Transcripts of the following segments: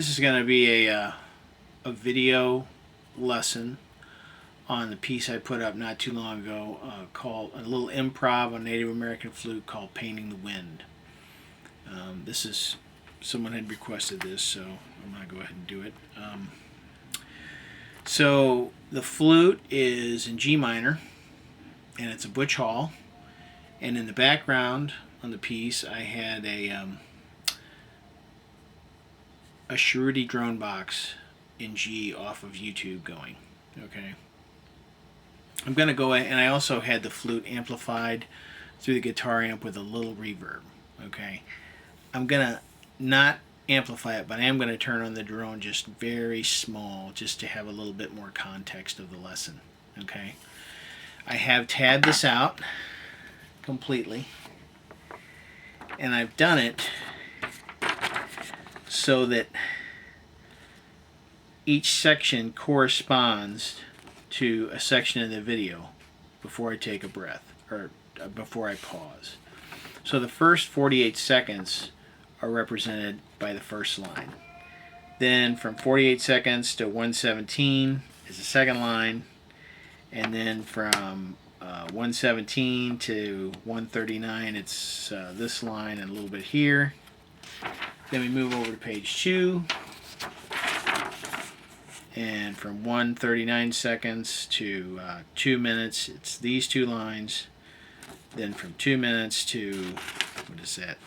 This is going to be a video lesson on the piece I put up not too long ago called a little improv on Native American flute called Painting the Wind. This is, someone had requested this, so I'm going to go ahead and do it. So the flute is in G minor, and it's a Butch Hall, and in the background on the piece I had a Shruti drone box in G off of YouTube going. Okay. I'm going to go ahead, and I also had the flute amplified through the guitar amp with a little reverb. Okay. I'm going to not amplify it, but I am going to turn on the drone just very small, just to have a little bit more context of the lesson. Okay. I have tabbed this out completely, and I've done it so that each section corresponds to a section of the video before I take a breath, or before I pause. So the first 48 seconds are represented by the first line. Then from 48 seconds to 117 is the second line, and then from 117 to 139 it's this line and a little bit here. Then we move over to page 2, and from 139 seconds to 2 minutes it's these two lines. Then from 2 minutes to, what is that,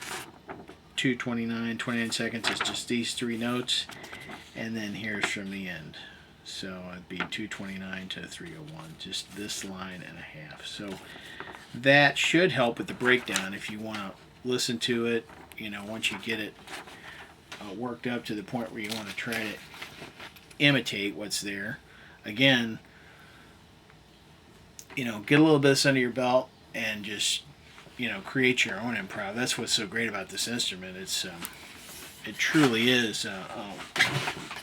29 seconds is just these three notes, and then here's from the end. So it'd be 229 to 301, just this line and a half. So that should help with the breakdown if you want to listen to it, you know, once you get it worked up to the point where you want to try to imitate what's there. Again, you know, get a little bit of this under your belt and just, you know, create your own improv. That's what's so great about this instrument. It's it truly is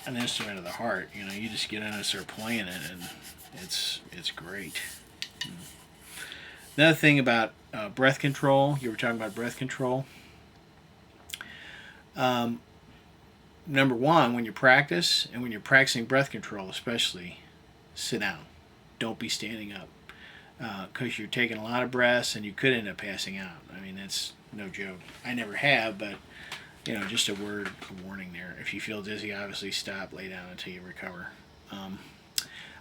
an instrument of the heart. You know, you just get in and start playing it, and it's great. Another thing about breath control. You were talking about breath control. Number one, when you practice, and when you're practicing breath control especially, sit down. Don't be standing up, because you're taking a lot of breaths and you could end up passing out. I mean, that's no joke. I never have, but you know, just a word of warning there. If you feel dizzy, obviously stop, lay down until you recover.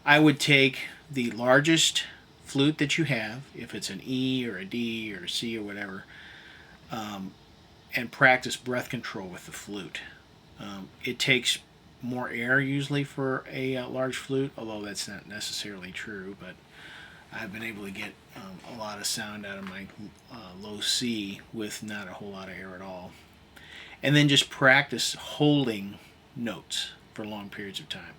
I would take the largest flute that you have, if it's an E or a D or a C or whatever, and practice breath control with the flute. It takes more air usually for a large flute, although that's not necessarily true, but I've been able to get a lot of sound out of my low C with not a whole lot of air at all. And then just practice holding notes for long periods of time.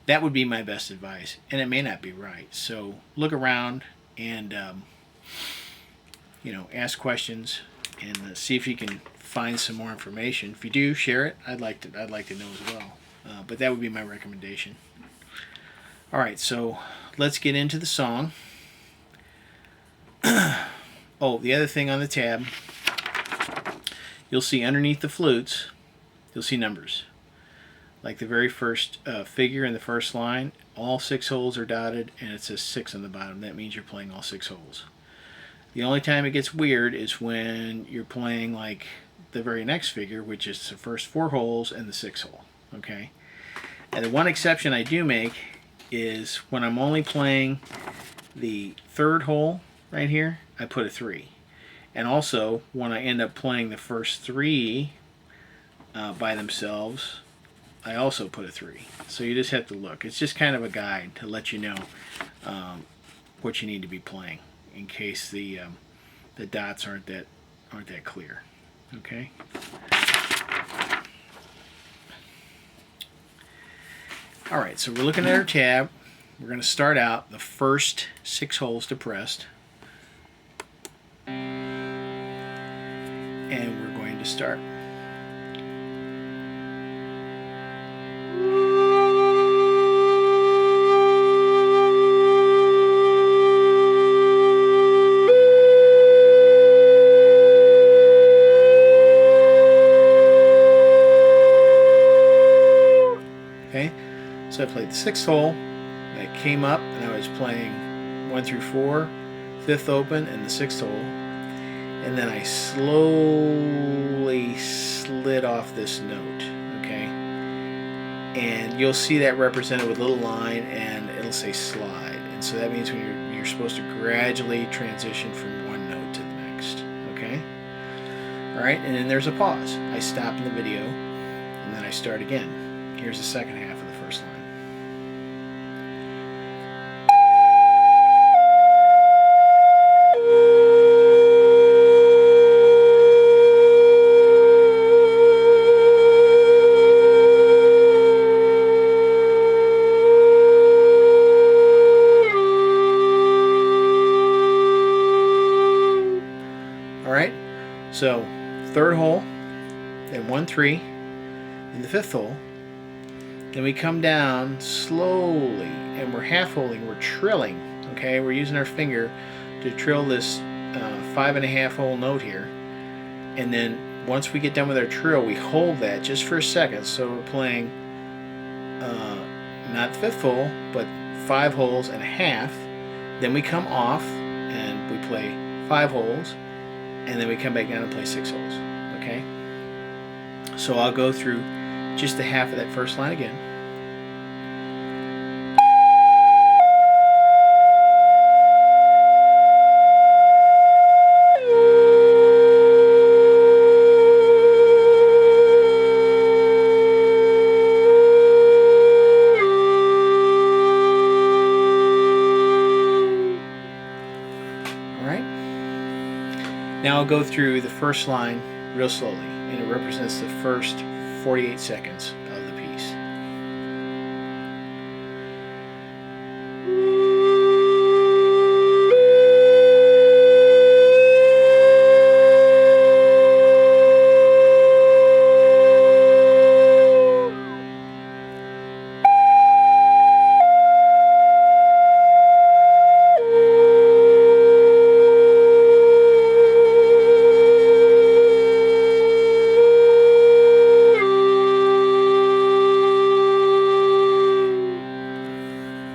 That would be my best advice, and it may not be right. So look around and you know, ask questions and see if you can find some more information. If you do, share it. I'd like to know as well. But that would be my recommendation. All right, so let's get into the song. Oh, the other thing on the tab, you'll see underneath the flutes, you'll see numbers. Like the very first figure in the first line, all 6 holes are dotted, and it says 6 on the bottom. That means you're playing all 6 holes. The only time it gets weird is when you're playing like the very next figure, which is the first 4 holes and the 6th hole. Okay? And the one exception I do make is when I'm only playing the 3rd hole right here, I put a 3. And also, when I end up playing the first 3 by themselves, I also put a 3. So you just have to look. It's just kind of a guide to let you know what you need to be playing in case the dots aren't that clear. Okay. All right. So we're looking at our tab. We're going to start out the first 6 holes depressed. And we're going to start. Okay, so I played the 6th hole, and I came up and I was playing 1 through 4, 5th open, and the 6th hole, and then I slowly slid off this note. Okay, and you'll see that represented with a little line, and it'll say slide, and so that means when you're supposed to gradually transition from one note to the next. Okay, all right, and then there's a pause. I stop in the video, and then I start again. Here's the second half of the first line. All right, so 3rd hole, then 1-3, in the 5th hole. Then we come down slowly, and we're half holding, we're trilling. Okay, we're using our finger to trill this 5.5 hole note here, and then once we get done with our trill, we hold that just for a second. So we're playing not the 5th hole, but 5 holes and a half. Then we come off and we play 5 holes, and then we come back down and play 6 holes. Okay, so I'll go through just the half of that first line again. Now I'll go through the first line real slowly, and it represents the first 48 seconds of the piece.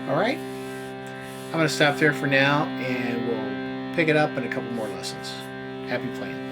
Alright, I'm going to stop there for now, and we'll pick it up in a couple more lessons. Happy playing.